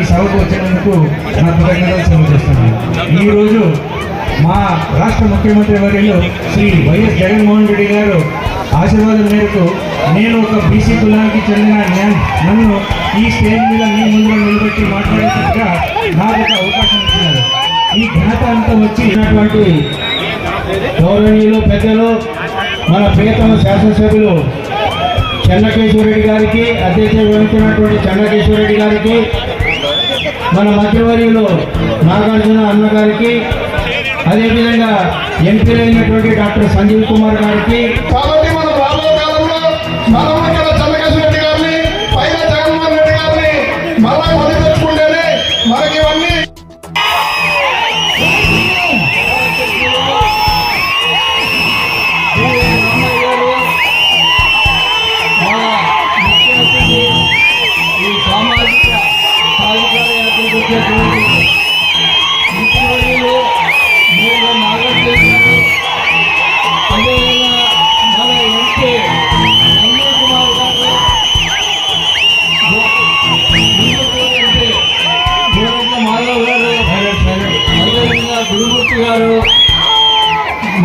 సభకు వచ్చినందుకు నా కృతజ్ఞతలు తెలియజేస్తున్నాను. ఈరోజు మా రాష్ట్ర ముఖ్యమంత్రి వర్యులు శ్రీ వైఎస్ జగన్మోహన్ రెడ్డి గారు ఆశీర్వాదం మేరకు నేను ఒక బీసీ కులానికి చెందిన నన్ను ఈ స్టేజ్ మీద మీ ముందులో నిలబెట్టి మాట్లాడేటట్టుగా నాకు ఒక అవకాశం ఇచ్చినారు. ఈ ఘనత అంతా వచ్చినటువంటి గౌరవనీయులు పెద్దలు మన ప్రియతమ శాసనసభ్యులు చెన్నకేశ్వరరెడ్డి గారికి, అధ్యక్షత వహించినటువంటి చెన్నకేశ్వరరెడ్డి గారికి, మన మంత్రివర్యులు నాగార్జున అన్న గారికి, అదేవిధంగా ఎంపీలు అయినటువంటి డాక్టర్ సంజీవ్ కుమార్ గారికి, కాబట్టి మనం రాబోయే కాలంలో మనం ఇక్కడ చెన్నకేశ్వర రెడ్డి గారిని పైన జగన్మోహన్ రెడ్డి గారిని మళ్ళా పని తెచ్చుకుంటేనే మనకి ఇవన్నీ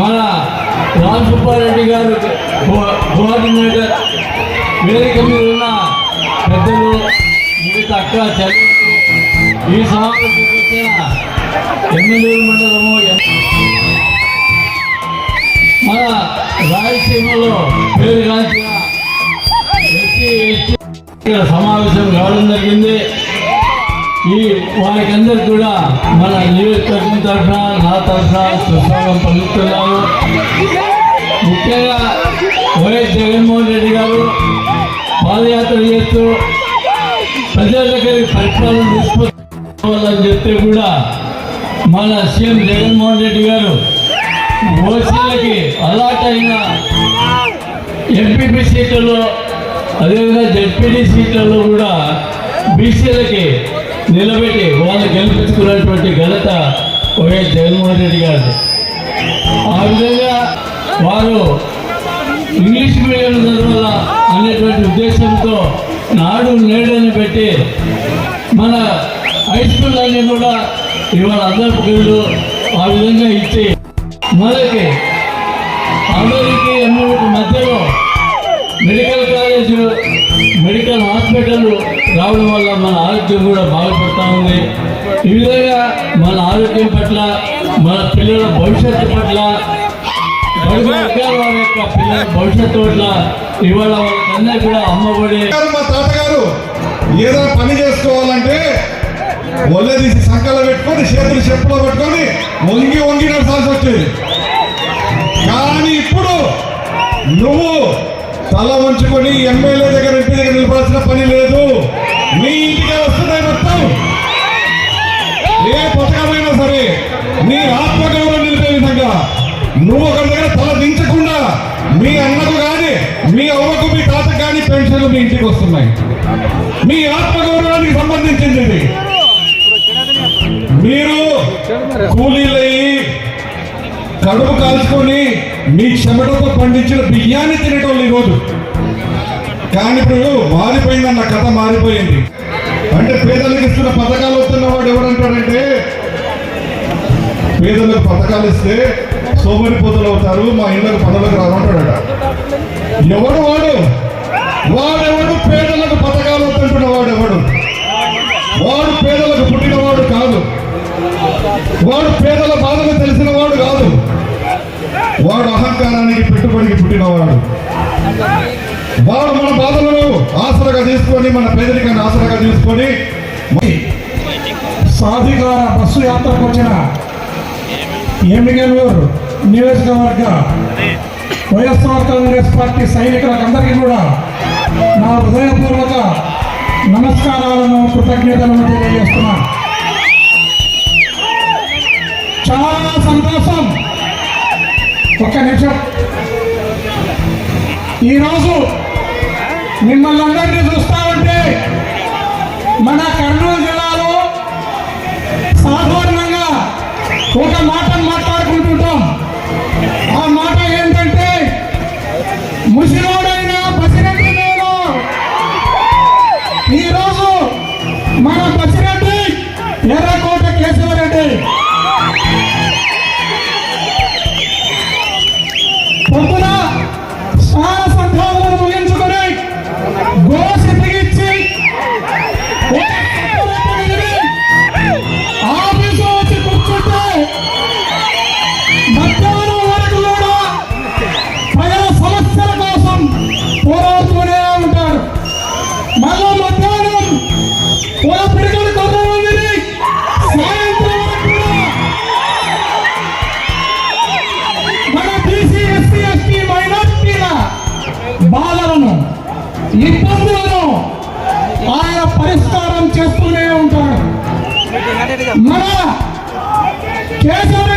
మన రామ్ సుబ్బారెడ్డి గారు కోఆర్డినేటర్, వేదిక మీద ఉన్న పెద్దలు, మిగతా అక్క చెల్లెలు, ఈ సమావేశంకి వచ్చిన ఎమ్మెల్యేల మండలము, మన రాయలసీమలో పేరుగాంచిన ఎస్సీ సమావేశం కావడం జరిగింది. ఈ వారికి అందరికి కూడా మన నియోజకవర్గం తరఫున, నా తరఫున సుస్వాగతం పలుకుతున్నాము. ముఖ్యంగా వైఎస్ జగన్మోహన్ రెడ్డి గారు పాదయాత్ర చేస్తూ ప్రజల దగ్గరికి పరిపాలన తీసుకోవాలని చెప్తే కూడా మన సీఎం జగన్మోహన్ రెడ్డి గారు ఓసీలకి అలాట్ అయిన ఎంపీపీ సీట్లలో, అదేవిధంగా జడ్పీటీ సీట్లలో కూడా బీసీలకి నిలబెట్టి వాళ్ళు గెలిపించుకున్నటువంటి ఘనత వైఎస్ జగన్మోహన్ రెడ్డి గారు. ఆ విధంగా వారు ఇంగ్లీష్ మీడియం చదవాల అనేటువంటి ఉద్దేశంతో నాడు నేడని పెట్టి మన హై స్కూల్ అన్నీ కూడా ఇవాళ అధ్యాపకులు ఆ విధంగా ఇచ్చి మనకి అందరికీ అన్నిటికి మధ్యలో మెడికల్ కాలేజు, మెడికల్ హాస్పిటల్ రావడం వల్ల మన ఆరోగ్యం కూడా బాగుపడుతూ ఉంది. ఈ విధంగా మన ఆరోగ్యం పట్ల, మన పిల్లల భవిష్యత్తు పట్ల, బడుగు వర్గాల వారి యొక్క పిల్లల భవిష్యత్తు పట్ల ఇవాళ వాళ్ళకన్నా కూడా అమ్మఒడి. మా తాతగారు ఏదైనా పని చేసుకోవాలంటే ఒళ్ళ తీసి సంకల్లో పెట్టుకొని, చేతులు చెప్పులో పెట్టుకొని వంగి వంగి నడచాల్సి వచ్చేది. కానీ ఇప్పుడు నువ్వు తల వంచుకొని ఎమ్మెల్యే దగ్గర, ఇంటి దగ్గర నిలబడాల్సిన పని లేదు. నీ ఇంటికి వస్తున్నాయి మొత్తం. ఏ పథకమైనా సరే నీ ఆత్మగౌరవం నిలిపే విధంగా నువ్వు ఒక దగ్గర తల దించకుండా మీ అన్నకు కానీ, మీ అవ్వకు, మీ తాతకు కానీ పెన్షన్లు మీ ఇంటికి వస్తున్నాయి. మీ ఆత్మగౌరవానికి సంబంధించింది ఇది. మీరు కూలీలయ్యి కడుపు కాల్చుకొని మీ చెమటతో పండించిన బియ్యాన్ని తినేటోళ్ళు ఈరోజు. కానీ ఇప్పుడు మారిపోయిందన్న కథ, మారిపోయింది. అంటే పేదలకు ఇస్తున్న పథకాలు వస్తున్నవాడు ఎవరంటాడంటే, పేదలకు పథకాలు ఇస్తే సోమరిపోతులు అవుతారు, మా ఇళ్ళకు పనులకు రావంటాడట. ఎవడు వాడెవడు పేదలకు పథకాలు వస్తుంటున్న వాడెవడు? వాడు పేదలకు పుట్టినవాడు కాదు. వాడు పేదల బాధలు తెలిసిన వాడు కాదు. వాడు అహంకారానికి, పెట్టుబడికి పుట్టినవాడు. వాడు మన బాధలను ఆసరగా తీసుకొని, మన పేదరికాన్ని ఆసరగా తీసుకొని సాధికార బస్సు యాత్రకు వచ్చిన ఎమ్మిగనూరు నియోజకవర్గ వైఎస్ఆర్ కాంగ్రెస్ పార్టీ సైనికులకు అందరికీ కూడా నా హృదయపూర్వక నమస్కారాలను, కృతజ్ఞతలను తెలియజేస్తున్నాను. చాలా సంతోషం. ఒక్క నిమిషం. ఈరోజు మిమ్మల్ని అందరినీ చూస్తా ఉంటే మన కర్నూలు జిల్లాలో సాధారణంగా ఒక మాటను మాట్లాడుకుంటుంటాం. ఆ మాట ఏంటంటే, ముసిలోడైనా బసిరెడ్డి నేను. ఈరోజు మన బసిరెడ్డి మన కేశవ